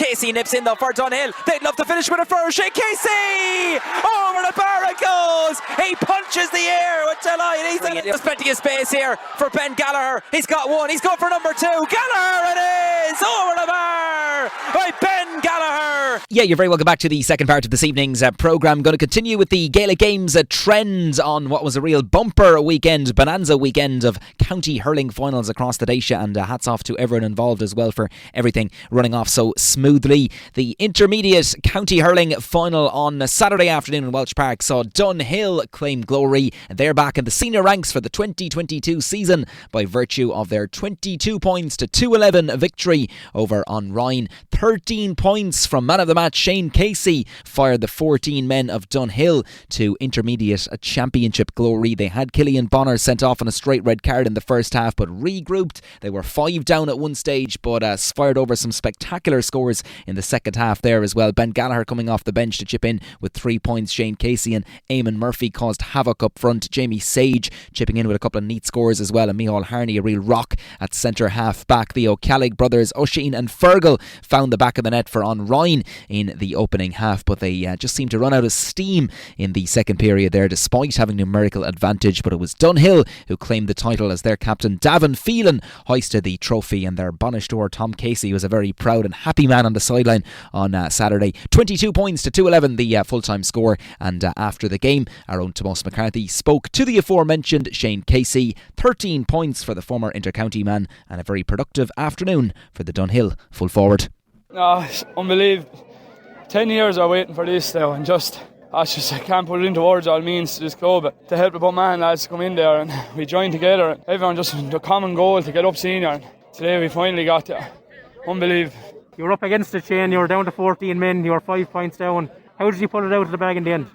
Casey nips in though for Dunhill. They'd love to finish with a first. Shane Casey! Over the bar it goes! He punches the air with delight. There's plenty of space here for Ben Gallagher. He's got one. He's going for number 2. Gallagher it is! Over the bar by Ben Gallagher. Yeah, you're very welcome back to the second part of this evening's programme. Going to continue with the Gaelic Games trend on what was a real bumper weekend, bonanza weekend of county hurling finals across the Daisha, and hats off to everyone involved as well for everything running off so smoothly. The intermediate county hurling final on Saturday afternoon in Welch Park saw Dunhill claim glory. They're back in the senior ranks for the 2022 season by virtue of their 22 points to 2-11 victory over Onrine. 13 points from man of the match Shane Casey fired the 14 men of Dunhill to intermediate championship glory. They had Killian Bonner sent off on a straight red card in the first half, but regrouped. They were 5 down at one stage, but fired over some spectacular scores in the second half there as well. Ben Gallagher coming off the bench to chip in with 3 points. Shane Casey and Eamon Murphy caused havoc up front. Jamie Sage chipping in with a couple of neat scores as well, and Micheál Harney a real rock at centre half back. The O'Callig brothers Oisin and Fergal found the back of the net for Onrine in the opening half, but they just seemed to run out of steam in the second period there despite having numerical advantage. But it was Dunhill who claimed the title as their captain Davin Phelan hoisted the trophy, and their Bonishtor Tom Casey was a very proud and happy man on the sideline on Saturday. 22 points to 2-11 the full-time score, and after the game our own Tomás McCarthy spoke to the aforementioned Shane Casey. 13 points for the former intercounty man, and a very productive afternoon for the Dunhill full forward. It's unbelievable. 10 years are waiting for this now, and I can't put it into words all it means to this club. To help the Bunman lads to come in there, and we joined together, and everyone just the common goal to get up senior. And today we finally got there. Unbelievable. You were up against it, Shane. You were down to 14 men. You were 5 points down. How did you pull it out of the bag in the end?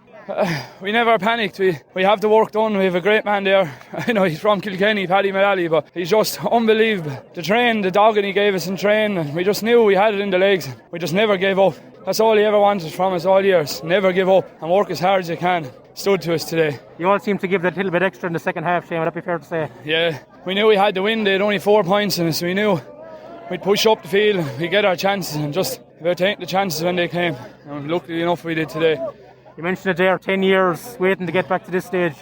We never panicked. We have the work done. We have a great man there. I know he's from Kilkenny, Paddy Mullally, but he's just unbelievable. The dogging he gave us in train, we just knew we had it in the legs. We just never gave up. That's all he ever wanted from us all years. Never give up and work as hard as you can. Stood to us today. You all seem to give that little bit extra in the second half, Shane. Would that be fair to say? Yeah, we knew we had to win. They had only 4 points in us, so we knew we'd push up the field, we'd get our chances, and just about taking the chances when they came. And luckily enough we did today. You mentioned it there, 10 years waiting to get back to this stage.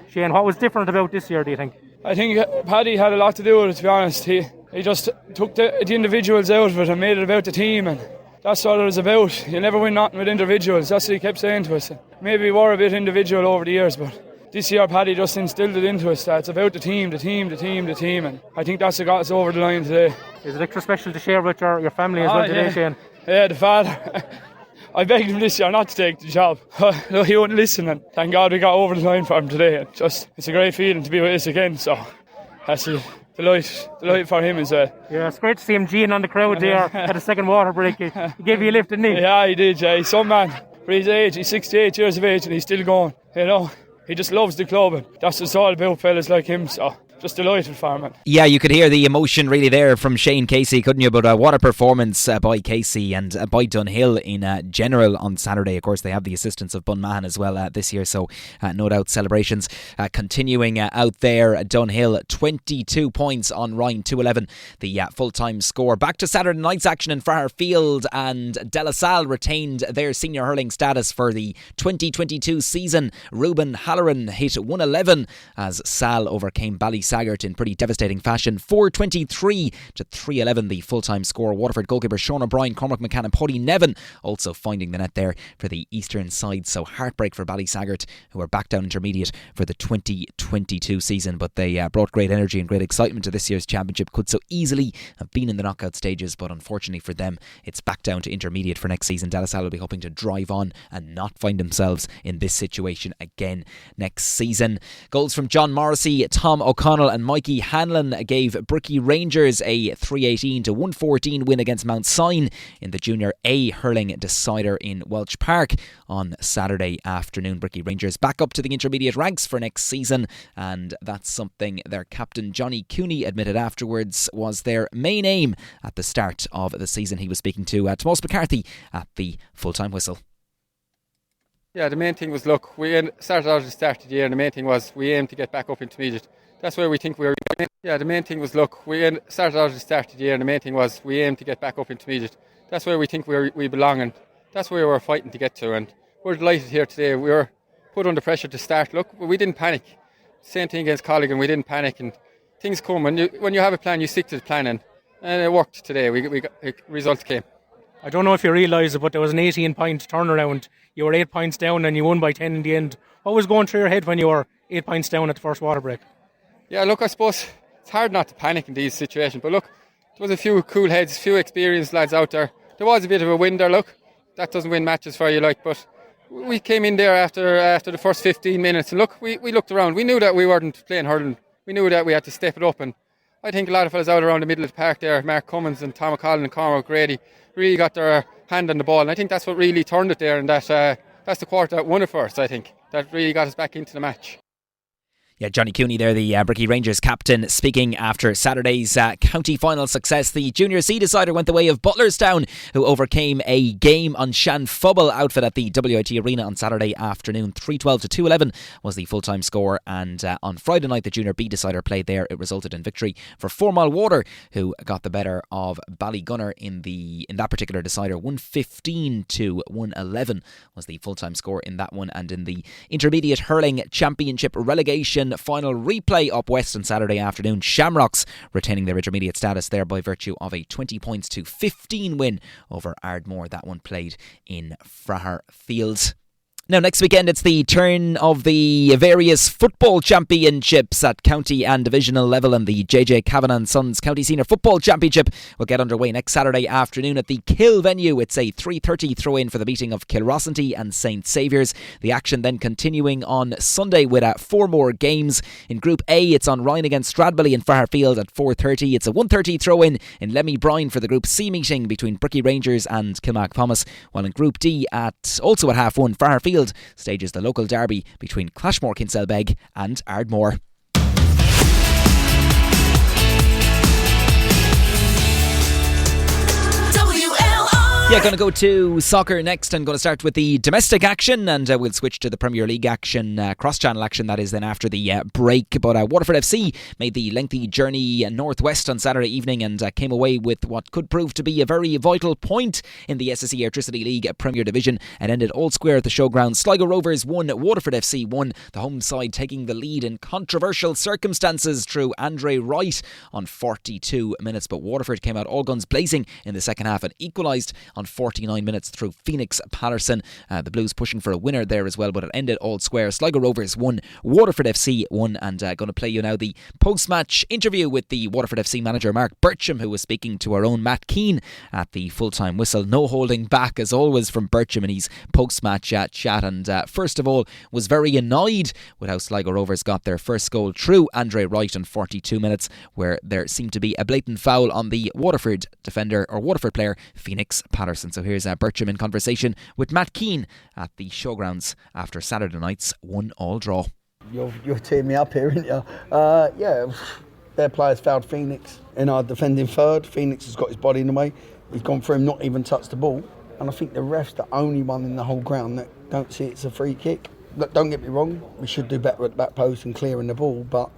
Shane, what was different about this year, do you think? I think Paddy had a lot to do with it, to be honest. He just took the individuals out of it and made it about the team, and that's what it was about. You'll never win nothing with individuals. That's what he kept saying to us. Maybe we were a bit individual over the years, but this year Paddy just instilled it into us that it's about the team, and I think that's what got us over the line today. Is it extra special to share with your family as well today, Shane? Yeah, the father. I begged him this year not to take the job. No, he wouldn't listen, and thank God we got over the line for him today. It's a great feeling to be with us again, so that's a delight for him as well. Yeah, it's great to see him geeing on the crowd there at the second water break. He gave you a lift, didn't he? Yeah, he did. Yeah. He's some man. For his age, he's 68 years of age and he's still going. You know, he just loves the club, and that's what it's all about, fellas like him. So just delighted for him. Yeah, you could hear the emotion really there from Shane Casey, couldn't you? But what a performance by Casey and by Dunhill in general on Saturday. Of course, they have the assistance of Bunmahan as well this year, so no doubt celebrations continuing out there. Dunhill 22 points on Ryan 2-11 the full-time score. Back to Saturday night's action in Field, and De La Salle retained their senior hurling status for the 2022 season. Ruben Halloran hit 111 as Sal overcame Ballysaggart in pretty devastating fashion. 423 to 311 the full-time score. Waterford goalkeeper Sean O'Brien, Cormac McCann and Paddy Nevin also finding the net there for the eastern side. So heartbreak for Ballysaggart, who are back down intermediate for the 2022 season, but they brought great energy and great excitement to this year's championship. Could so easily have been in the knockout stages, but unfortunately for them it's back down to intermediate for next season. De La Salle will be hoping to drive on and not find themselves in this situation again next season. Goals from John Morrissey, Tom O'Connell and Mikey Hanlon gave Bricky Rangers a 318 to 114 win against Mount Sion in the Junior A hurling decider in Welch Park on Saturday afternoon. Bricky Rangers back up to the intermediate ranks for next season, and that's something their captain Johnny Cooney admitted afterwards was their main aim at the start of the season. He was speaking to Tomás McCarthy at the full-time whistle. Yeah, the main thing was, look, we started out at the start of the year and the main thing was we aimed to get back up intermediate. That's where we think we were. Yeah, the main thing was, look, we started out at the start of the year and the main thing was we aimed to get back up intermediate. That's where we think we belong, and that's where we're fighting to get to. And we're delighted here today. We were put under pressure to start. Look, we didn't panic. Same thing against Colligan, we didn't panic, and things come. When you have a plan, you stick to the plan, and it worked today. Results came. I don't know if you realise it, but there was an 18-point turnaround. You were 8 points down and you won by 10 in the end. What was going through your head when you were 8 points down at the first water break? Yeah, look, I suppose it's hard not to panic in these situations, but look, there was a few cool heads, a few experienced lads out there. There was a bit of a wind there, look. That doesn't win matches for you, but we came in there after the first 15 minutes, and look, we looked around. We knew that we weren't playing hurling. We knew that we had to step it up, and I think a lot of fellas out around the middle of the park there, Mark Cummins and Tom McCollin and Cormac Grady, really got their hand on the ball, and I think that's what really turned it there, and that's the quarter that won it for us, I think. That really got us back into the match. Yeah, Johnny Cooney there, the Bricky Rangers captain, speaking after Saturday's county final success. The Junior C decider went the way of Butlerstown, who overcame a game on Shanfubble outfit at the WIT Arena on Saturday afternoon. 3-12 to 2-11 was the full-time score, and on Friday night the Junior B decider played there. It resulted in victory for 4 Mile Water, who got the better of Ballygunner in that particular decider. 115 to 111 was the full-time score in that one. And in the Intermediate Hurling Championship relegation final replay up west on Saturday afternoon, Shamrocks retaining their intermediate status there by virtue of a 20 points to 15 win over Ardmore. That one played in Fraher Fields. Now, next weekend it's the turn of the various football championships at county and divisional level, and the JJ Kavanagh & Sons County Senior Football Championship will get underway next Saturday afternoon at the Kill venue. It's a 3:30 throw-in for the meeting of Kilrossenty and St Saviour's. The action then continuing on Sunday with 4 more games. In Group A, it's on Ryan against Stradbally in Fairfield at 4:30. It's a 1:30 throw-in in Lemmy Bryan for the Group C meeting between Bricky Rangers and Kilmac Thomas, while in Group D, also at 1:30, Fairfield stages the local derby between Clashmore Kinselbeg and Ardmore. Yeah, going to go to soccer next. I'm going to start with the domestic action, and we'll switch to the Premier League action, cross-channel action, that is, then after the break. But Waterford FC made the lengthy journey northwest on Saturday evening and came away with what could prove to be a very vital point in the SSE Electricity League Premier Division, and ended all square at the showground. Sligo Rovers won, Waterford FC won, the home side taking the lead in controversial circumstances through Andre Wright on 42 minutes. But Waterford came out all guns blazing in the second half and equalised on 49 minutes through Phoenix Patterson. The Blues pushing for a winner there as well, but it ended all square. Sligo Rovers won, Waterford FC won, and going to play you now the post-match interview with the Waterford FC manager Mark Bircham, who was speaking to our own Matt Keane at the full-time whistle. No holding back as always from Bircham in his post-match chat, and first of all was very annoyed with how Sligo Rovers got their first goal through Andre Wright in 42 minutes, where there seemed to be a blatant foul on the Waterford defender, or Waterford player, Phoenix Patterson. So here's Bircham in conversation with Matt Keane at the showgrounds after Saturday night's 1-1 draw. You're tearing me up here, aren't you? Yeah, their players fouled Phoenix in our defending third. Phoenix has got his body in the way. He's gone through him, not even touched the ball. And I think the ref's the only one in the whole ground that don't see it's a free kick. Look, don't get me wrong, we should do better at the back post and clearing the ball, but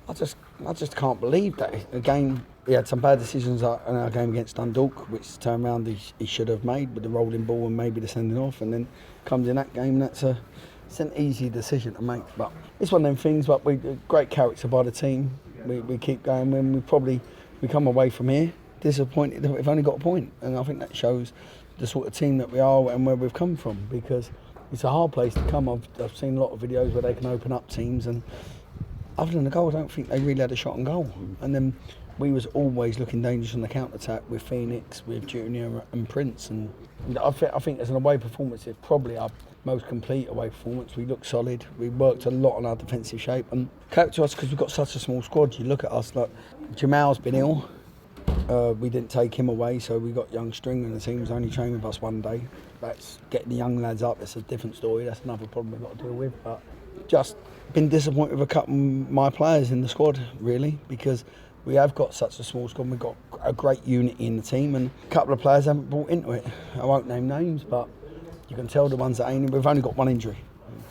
I just can't believe that. Again, he had some bad decisions in our game against Dundalk, which turned around he should have made with the rolling ball and maybe the sending off, and then comes in that game, it's an easy decision to make. But it's one of them things, but great character by the team. We keep going. When we come away from here disappointed that we've only got a point, and I think that shows the sort of team that we are and where we've come from, because it's a hard place to come. I've seen a lot of videos where they can open up teams, and other than the goal, I don't think they really had a shot on goal. And then we was always looking dangerous on the counter-attack with Phoenix, with Junior and Prince. And I think as an away performance, it's probably our most complete away performance. We looked solid. We worked a lot on our defensive shape. And credit to us, because we've got such a small squad. You look at us, like Jamal's been ill. We didn't take him away, so we got young Stringer, and the team was only training with us one day. That's getting the young lads up. It's a different story. That's another problem we've got to deal with. But just been disappointed with a couple of my players in the squad, really, because we have got such a small squad. We've got a great unity in the team, and a couple of players haven't brought into it. I won't name names, but you can tell the ones that ain't. We've only got one injury,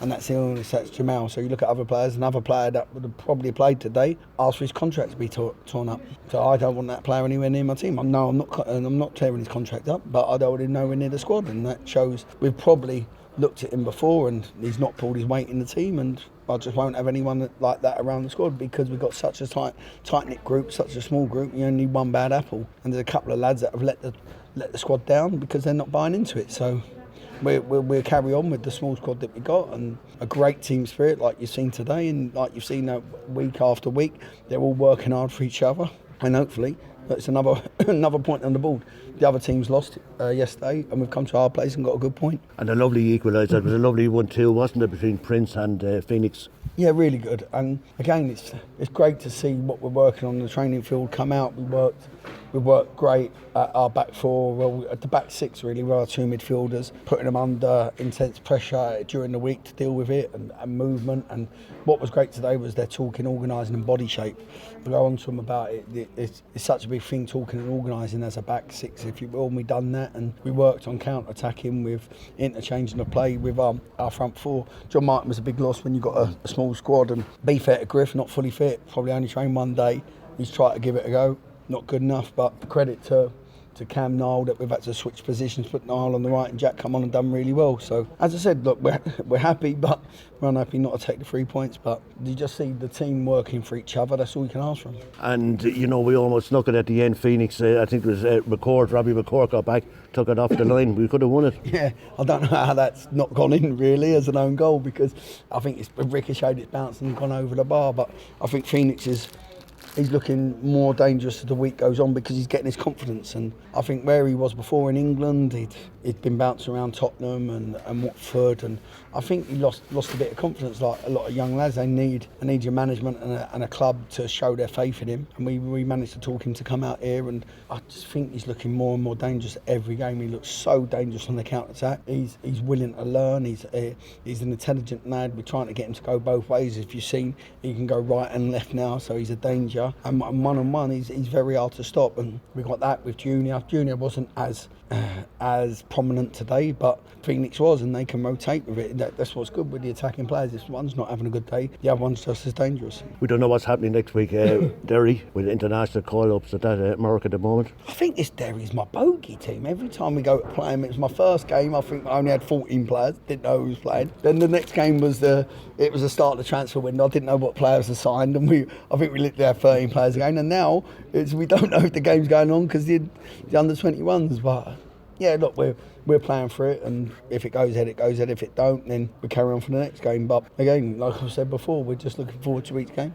And that's the illness, that's Jamal. So you look at other players, another player that would have probably played today asked for his contract to be torn up. So I don't want that player anywhere near my team. I'm not tearing his contract up, but I don't want him nowhere near the squad. And that shows we've probably looked at him before and he's not pulled his weight in the team, and I just won't have anyone like that around the squad because we've got such a tight-knit group, such a small group. You only need one bad apple, and there's a couple of lads that have let the squad down because they're not buying into it. So we'll carry on with the small squad that we got, and a great team spirit like you've seen today, and like you've seen week after week. They're all working hard for each other, and hopefully that's another point on the board. The other teams lost yesterday, and we've come to our place and got a good point. And a lovely equaliser. It was a lovely 1-2, wasn't it, between Prince and Phoenix? Yeah, really good. And again, it's great to see what we're working on the training field come out. We worked great at our back four, well, at the back six really, with our two midfielders, putting them under intense pressure during the week to deal with it and movement. And what was great today was their talking, organising and body shape. We'll go on to them about it. It's such a big thing, talking and organising as a back six, if you will. And we've done that, and we worked on counter-attacking with interchanging the play with our front four. John Martin was a big loss when you got a small squad, and be fair to Griff, not fully fit, probably only trained one day. He's tried to give it a go. Not good enough, but credit to Cam Nile that we've had to switch positions, put Nile on the right and Jack come on and done really well. So as I said, look, we're happy, but we're unhappy not to take the 3 points. But you just see the team working for each other. That's all you can ask from them. And we almost snuck it at the end. Phoenix, I think it was Robbie McCord got back, took it off the line. We could have won it. Yeah, I don't know how that's not gone in really as an own goal, because I think it's ricocheted, it's bounced and gone over the bar. But I think Phoenix he's looking more dangerous as the week goes on because he's getting his confidence. And I think where he was before in England, he'd been bouncing around Tottenham and Watford, and I think he lost a bit of confidence. Like a lot of young lads, they need your management and a club to show their faith in him. And we managed to talk him to come out here, and I just think he's looking more and more dangerous every game. He looks so dangerous on the counter-attack. He's willing to learn. He's an intelligent lad. We're trying to get him to go both ways. If you've seen, he can go right and left now, so he's a danger. And one-on-one, he's very hard to stop. And we got that with Junior. Junior wasn't as prominent today, but Phoenix was, and they can rotate with it. That's what's good with the attacking players. If one's not having a good day, the other one's just as dangerous. We don't know what's happening next week, Derry, with international call-ups at that Merck at the moment. I think this Derry's my bogey team. Every time we go to play them, it was my first game. I think I only had 14 players, didn't know who was playing. Then the next game was the start of the transfer window. I didn't know what players were signed, and I think we literally had 13 players again. And now we don't know if the game's going on because the under-21s, but yeah, look, we're playing for it, and if it goes ahead, it goes ahead. If it don't, then we carry on for the next game. But again, like I said before, we're just looking forward to each game.